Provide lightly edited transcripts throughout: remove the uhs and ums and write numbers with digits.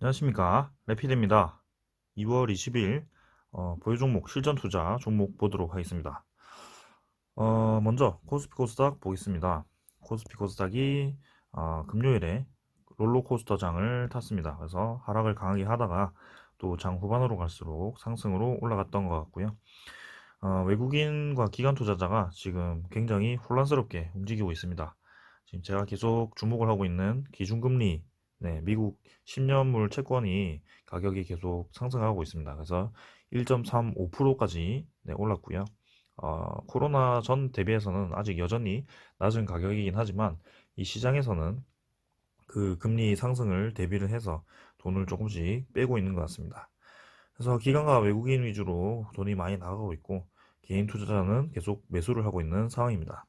안녕하십니까, 레피드입니다. 2월 20일 보유 종목 실전 투자 종목 보도록 하겠습니다. 먼저 코스피 코스닥 보겠습니다. 코스피 코스닥이 금요일에 롤러코스터장을 탔습니다. 그래서 하락을 강하게 하다가 또 장 후반으로 갈수록 상승으로 올라갔던 것 같고요. 외국인과 기관 투자자가 지금 굉장히 혼란스럽게 움직이고 있습니다. 지금 제가 계속 주목을 하고 있는 기준금리, 네, 미국 10년물 채권이 가격이 계속 상승하고 있습니다. 그래서 1.35%까지 올랐고요. 코로나 전 대비해서는 아직 여전히 낮은 가격이긴 하지만 이 시장에서는 그 금리 상승을 대비를 해서 돈을 조금씩 빼고 있는 것 같습니다. 그래서 기관과 외국인 위주로 돈이 많이 나가고 있고 개인 투자자는 계속 매수를 하고 있는 상황입니다.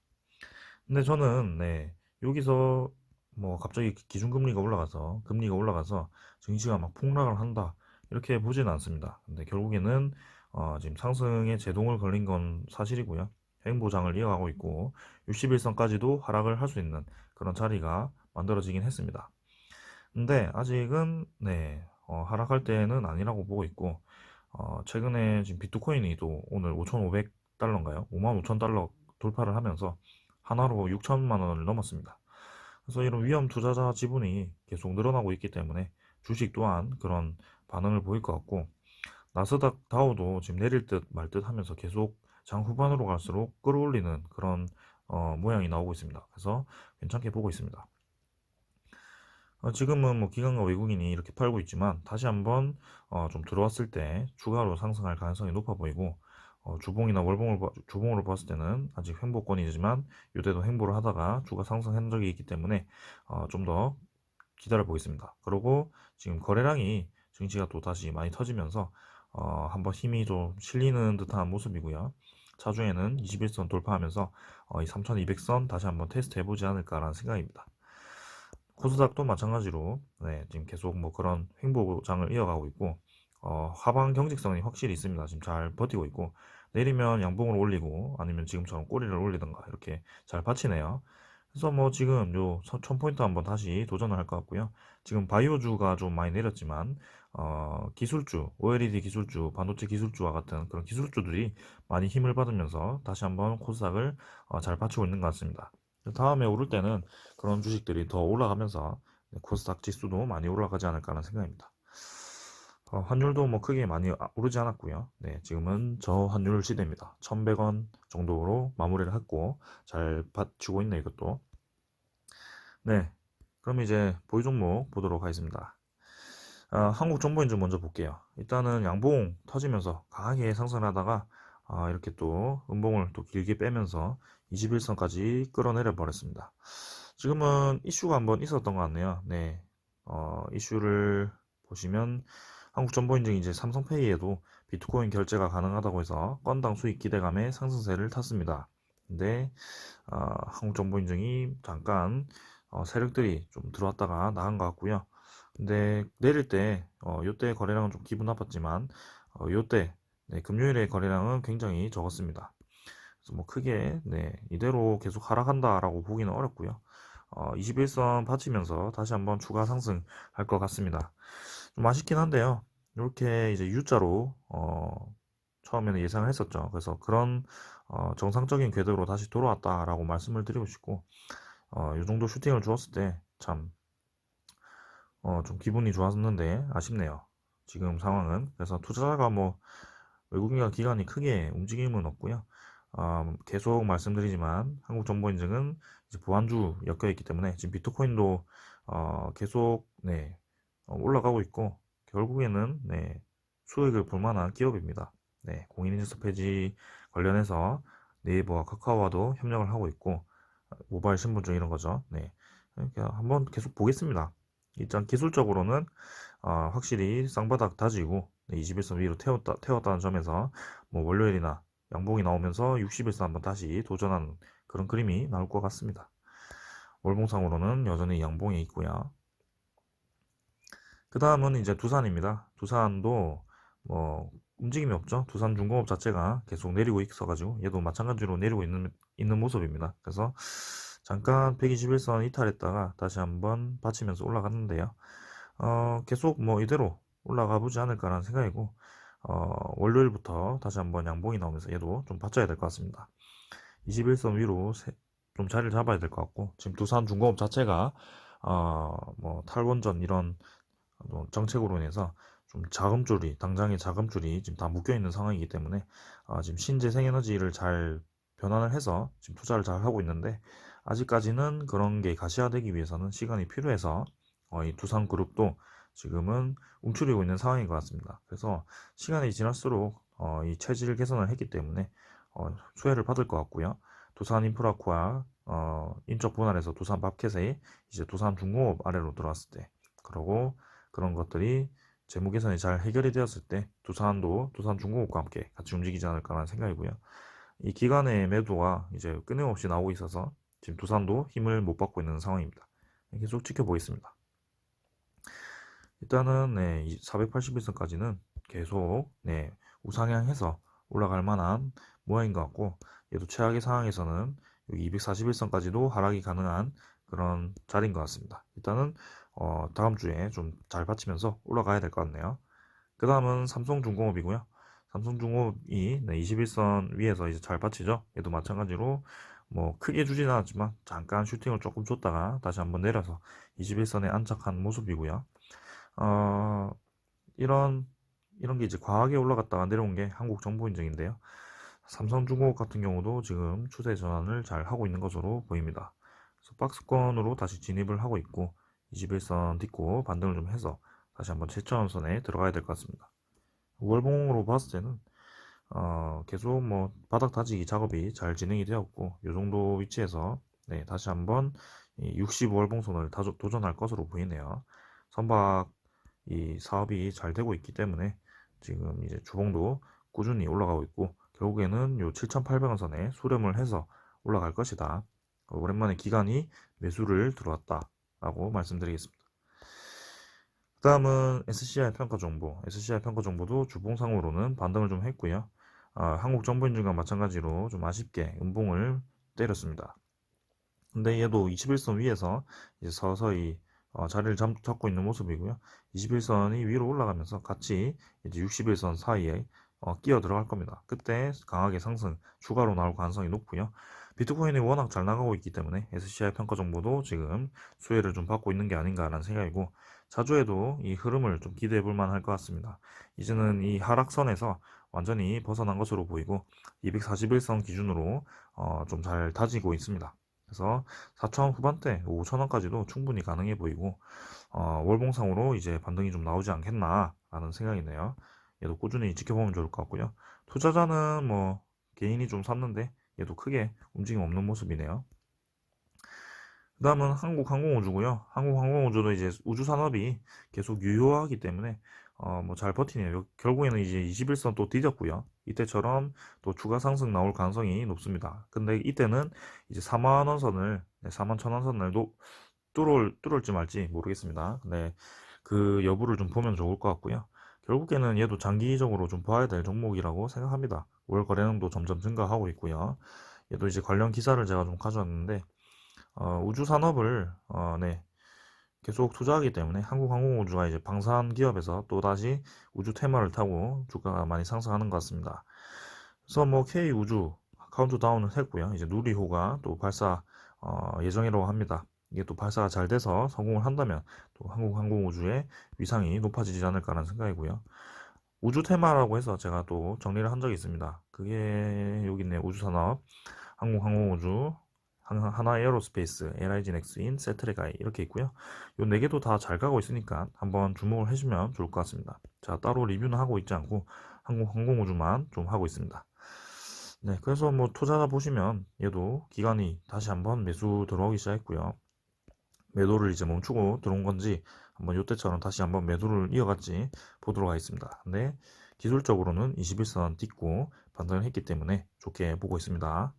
근데 저는 여기서 뭐 갑자기 기준금리가 올라가서 금리가 올라가서 증시가 막 폭락을 한다 이렇게 보지는 않습니다. 근데 결국에는 지금 상승에 제동을 걸린 건 사실이고요. 횡보장을 이어가고 있고 61선까지도 하락을 할 수 있는 그런 자리가 만들어지긴 했습니다. 근데 아직은 하락할 때는 아니라고 보고 있고 최근에 지금 비트코인이 또 오늘 5,500달러인가요? 55,000달러 돌파를 하면서 하나로 6천만 원을 넘었습니다. 그래서 이런 위험 투자자 지분이 계속 늘어나고 있기 때문에 주식 또한 그런 반응을 보일 것 같고 나스닥 다우도 지금 내릴 듯 말 듯 하면서 계속 장 후반으로 갈수록 끌어올리는 그런 모양이 나오고 있습니다. 그래서 괜찮게 보고 있습니다. 지금은 뭐 기관과 외국인이 이렇게 팔고 있지만 다시 한번 좀 들어왔을 때 추가로 상승할 가능성이 높아 보이고 주봉이나 주봉으로 봤을 때는 아직 횡보권이지만 이때도 횡보를 하다가 주가 상승한 적이 있기 때문에 좀 더 기다려 보겠습니다. 그리고 지금 거래량이 증시가 또 다시 많이 터지면서 한번 힘이 좀 실리는 듯한 모습이고요. 차중에는 21선 돌파하면서 이 3200선 다시 한번 테스트 해보지 않을까라는 생각입니다. 코스닥도 마찬가지로 지금 계속 뭐 그런 횡보장을 이어가고 있고 하방 경직성이 확실히 있습니다. 지금 잘 버티고 있고 내리면 양봉을 올리고 아니면 지금처럼 꼬리를 올리던가 이렇게 잘 받치네요. 그래서 뭐 지금 요 1000포인트 한번 다시 도전을 할 것 같고요. 지금 바이오주가 좀 많이 내렸지만 기술주, OLED 기술주, 반도체 기술주와 같은 그런 기술주들이 많이 힘을 받으면서 다시 한번 코스닥을 잘 받치고 있는 것 같습니다. 다음에 오를 때는 그런 주식들이 더 올라가면서 코스닥 지수도 많이 올라가지 않을까 하는 생각입니다. 환율도 뭐 크게 많이 오르지 않았고요. 지금은 저환율 시대입니다. 1100원 정도로 마무리를 했고 잘 받치고 있네 이것도. 그럼 이제 보유 종목 보도록 하겠습니다. 한국정보인증 먼저 볼게요. 일단은 양봉 터지면서 강하게 상승하다가 이렇게 또 음봉을 또 길게 빼면서 21선까지 끌어내려 버렸습니다. 지금은 이슈가 한번 있었던 것 같네요. 이슈를 보시면 한국정보인증이 이제 삼성페이에도 비트코인 결제가 가능하다고 해서 건당 수익 기대감에 상승세를 탔습니다. 근데 한국정보인증이 잠깐 세력들이 좀 들어왔다가 나간 것 같고요. 근데 내릴 때 요때 거래량은 좀 기분 나빴지만 요때 금요일에 거래량은 굉장히 적었습니다. 그래서 뭐 크게 이대로 계속 하락한다라고 보기는 어렵고요. 21선 받치면서 다시 한번 추가 상승할 것 같습니다. 좀 아쉽긴 한데요. 이렇게 이제 U자로 처음에는 예상을 했었죠. 그래서 그런 정상적인 궤도로 다시 돌아왔다라고 말씀을 드리고 싶고 이 정도 슈팅을 주었을 때 참 좀 기분이 좋았는데 아쉽네요. 지금 상황은. 그래서 투자자가 뭐 외국인과 기관이 크게 움직임은 없고요. 계속 말씀드리지만 한국정보인증은 이제 보안주 엮여 있기 때문에 지금 비트코인도 계속 올라가고 있고 결국에는 수익을 볼 만한 기업입니다. 공인인증서 폐지 관련해서 네이버와 카카오와도 협력을 하고 있고 모바일 신분증 이런 거죠. 그러니까 한번 계속 보겠습니다. 일단 기술적으로는 확실히 쌍바닥 다지고 21선 위로 태웠다는 점에서 뭐 월요일이나 양봉이 나오면서 60일선 한번 다시 도전하는 그런 그림이 나올 것 같습니다. 월봉상으로는 여전히 양봉에 있고요. 그 다음은 이제 두산입니다. 두산도 뭐 움직임이 없죠. 두산중공업 자체가 계속 내리고 있어가지고 얘도 마찬가지로 내리고 있는 모습입니다. 그래서 잠깐 121선 이탈했다가 다시 한번 받치면서 올라갔는데요. 계속 뭐 이대로 올라가 보지 않을까라는 생각이고, 월요일부터 다시 한번 양봉이 나오면서 얘도 좀 받쳐야 될 것 같습니다. 21선 위로 좀 자리를 잡아야 될 것 같고, 지금 두산중공업 자체가 뭐 탈원전 이런 정책으로 인해서 좀 자금줄이, 당장의 자금줄이 지금 다 묶여 있는 상황이기 때문에 지금 신재생에너지를 잘 변환을 해서 지금 투자를 잘 하고 있는데, 아직까지는 그런 게 가시화되기 위해서는 시간이 필요해서 이 두산그룹도 지금은 움츠리고 있는 상황인 것 같습니다. 그래서 시간이 지날수록 이 체질 개선을 했기 때문에 수혜를 받을 것 같고요. 두산인프라코아 인적 분할에서 두산밥켓에 이제 두산중공업 아래로 들어왔을 때, 그리고 그런 것들이 재무 개선이 잘 해결이 되었을 때 두산도 두산중공업과 함께 같이 움직이지 않을까라는 생각이고요. 이 기간의 매도가 이제 끊임없이 나오고 있어서 지금 두산도 힘을 못 받고 있는 상황입니다. 계속 지켜보겠습니다. 일단은 네, 481선까지는 계속 네, 우상향해서 올라갈 만한 모양인 것 같고, 얘도 최악의 상황에서는 여기 241선까지도 하락이 가능한 그런 자리인 것 같습니다. 일단은 다음 주에 좀 잘 받치면서 올라가야 될 것 같네요. 그 다음은 삼성중공업이고요. 삼성중공업이 네, 21선 위에서 이제 잘 받치죠. 얘도 마찬가지로 뭐 크게 주진 않았지만 잠깐 슈팅을 조금 줬다가 다시 한번 내려서 21선에 안착한 모습이고요. 어, 이런 이런 게 이제 과하게 올라갔다가 내려온 게 한국정보인증인데요. 삼성중공업 같은 경우도 지금 추세 전환을 잘 하고 있는 것으로 보입니다. 그래서 박스권으로 다시 진입을 하고 있고, 21선 딛고 반등을 좀 해서 다시 한번 최저선에 들어가야 될 것 같습니다. 월봉으로 봤을 때는 계속 뭐 바닥 다지기 작업이 잘 진행이 되었고, 이 정도 위치에서 네, 다시 한번 65월봉선을 도전할 것으로 보이네요. 선박 이 사업이 잘 되고 있기 때문에 지금 이제 주봉도 꾸준히 올라가고 있고, 결국에는 요 7,800원 선에 수렴을 해서 올라갈 것이다. 오랜만에 기관이 매수를 들어왔다라고 말씀드리겠습니다. 그 다음은 SCI 평가 정보. SCI 평가 정보도 주봉상으로는 반등을 좀 했고요. 한국정보인증과 마찬가지로 좀 아쉽게 음봉을 때렸습니다. 근데 얘도 21선 위에서 이제 서서히 자리를 잡고 있는 모습이고요. 21선이 위로 올라가면서 같이 이제 61선 사이에 끼어 들어갈 겁니다. 그때 강하게 상승 추가로 나올 가능성이 높고요. 비트코인이 워낙 잘 나가고 있기 때문에 SCI 평가 정보도 지금 수혜를 좀 받고 있는 게 아닌가라는 생각이고, 자주에도 이 흐름을 좀 기대해 볼 만할 것 같습니다. 이제는 이 하락선에서 완전히 벗어난 것으로 보이고, 241선 기준으로 좀 잘 다지고 있습니다. 그래서 4,000원 후반대 5,000원까지도 충분히 가능해 보이고, 월봉상으로 이제 반등이 좀 나오지 않겠나 라는 생각이네요. 얘도 꾸준히 지켜보면 좋을 것 같고요. 투자자는 뭐 개인이 좀 샀는데 얘도 크게 움직임 없는 모습이네요. 그 다음은 한국항공우주고요. 한국항공우주도 이제 우주산업이 계속 유효하기 때문에 뭐 잘 버티네요. 결국에는 이제 21선 또 뒤졌고요. 이때처럼 또 추가 상승 나올 가능성이 높습니다. 근데 이때는 이제 4만원 선을, 4만 1천원 선을 뚫을지 말지 모르겠습니다. 근데 그 여부를 좀 보면 좋을 것 같고요. 결국에는 얘도 장기적으로 좀 봐야 될 종목이라고 생각합니다. 월 거래량도 점점 증가하고 있고요. 얘도 이제 관련 기사를 제가 좀 가져왔는데, 우주 산업을 네, 계속 투자하기 때문에 한국항공우주가 이제 방산 기업에서 또 다시 우주 테마를 타고 주가가 많이 상승하는 것 같습니다. 그래서 뭐 K 우주 카운트다운을 했고요. 이제 누리호가 또 발사 예정이라고 합니다. 이게 또 발사가 잘 돼서 성공을 한다면 또 한국항공우주의 위상이 높아지지 않을까라는 생각이고요. 우주 테마라고 해서 제가 또 정리를 한 적이 있습니다. 그게 여기 있네요. 우주산업, 한국항공우주, 하나에어로스페이스, LIG 넥스인, 세트레가이 이렇게 있고요. 요 네 개도 다 잘 가고 있으니까 한번 주목을 해주면 좋을 것 같습니다. 자, 따로 리뷰는 하고 있지 않고 항공우주만 좀 하고 있습니다. 네, 그래서 뭐 투자자 보시면 얘도 기간이 다시 한번 매수 들어오기 시작했고요. 매도를 이제 멈추고 들어온 건지 한번 요때처럼 다시 한번 매도를 이어갔지 보도록 하겠습니다. 근데 기술적으로는 21선 딛고 반등을 했기 때문에 좋게 보고 있습니다.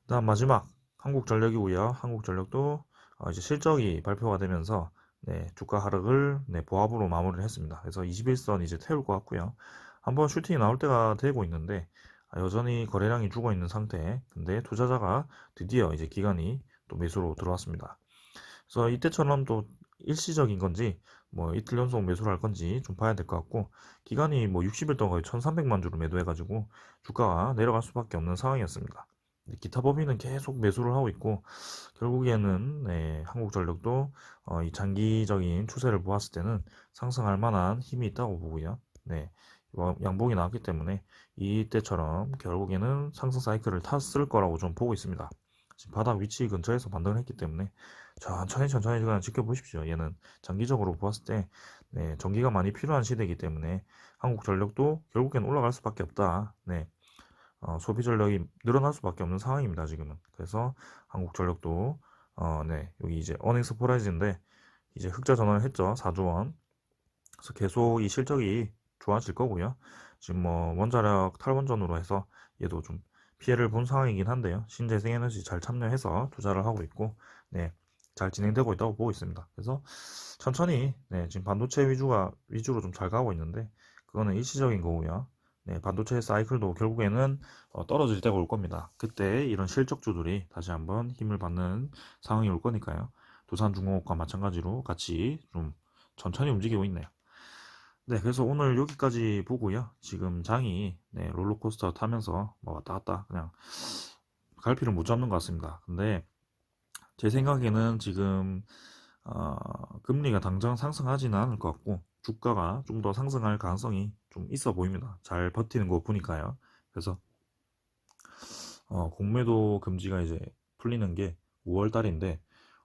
다음 마지막 한국전력이고요. 한국전력도 이제 실적이 발표가 되면서 네, 주가 하락을 네, 보합으로 마무리를 했습니다. 그래서 21선 이제 태울 것 같고요. 한번 슈팅이 나올 때가 되고 있는데 여전히 거래량이 죽어 있는 상태. 근데 투자자가 드디어 이제 기간이 또 매수로 들어왔습니다. 그래서 이때처럼 또 일시적인 건지 뭐 이틀 연속 매수를 할 건지 좀 봐야 될 것 같고, 기간이 뭐 60일 동안 거의 1300만 주를 매도해가지고 주가가 내려갈 수밖에 없는 상황이었습니다. 기타 법인은 계속 매수를 하고 있고, 결국에는 네, 한국전력도 이 장기적인 추세를 보았을 때는 상승할 만한 힘이 있다고 보고요. 네, 양봉이 나왔기 때문에 이때처럼 결국에는 상승 사이클을 탔을 거라고 좀 보고 있습니다. 지금 바닥 위치 근처에서 반등을 했기 때문에 천천히 그냥 지켜보십시오. 얘는 장기적으로 보았을 때 네, 전기가 많이 필요한 시대이기 때문에 한국전력도 결국엔 올라갈 수밖에 없다. 네, 소비 전력이 늘어날 수밖에 없는 상황입니다, 지금은. 그래서 한국전력도 네, 여기 이제 어닝 서프라이즈인데 이제 흑자 전환을 했죠. 4조 원. 그래서 계속 이 실적이 좋아질 거고요. 지금 뭐 원자력 탈원전으로 해서 얘도 좀 피해를 본 상황이긴 한데요. 신재생에너지 잘 참여해서 투자를 하고 있고, 네, 잘 진행되고 있다고 보고 있습니다. 그래서 천천히, 네, 지금 반도체 위주로 좀 잘 가고 있는데, 그거는 일시적인 거고요. 네, 반도체 사이클도 결국에는 떨어질 때가 올 겁니다. 그때 이런 실적주들이 다시 한번 힘을 받는 상황이 올 거니까요. 두산중공업과 마찬가지로 같이 좀 천천히 움직이고 있네요. 네, 그래서 오늘 여기까지 보고요. 지금 장이 네, 롤러코스터 타면서 뭐 왔다 갔다 그냥 갈피를 못 잡는 것 같습니다. 근데 제 생각에는 지금 금리가 당장 상승하지는 않을 것 같고 주가가 좀 더 상승할 가능성이 좀 있어 보입니다. 잘 버티는 거 보니까요. 그래서 공매도 금지가 이제 풀리는 게 5월 달인데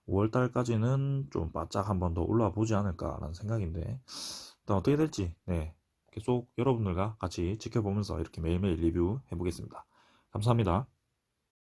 5월 달까지는 좀 바짝 한 번 더 올라와 보지 않을까라는 생각인데 일단 어떻게 될지 네, 계속 여러분들과 같이 지켜보면서 이렇게 매일매일 리뷰해 보겠습니다. 감사합니다.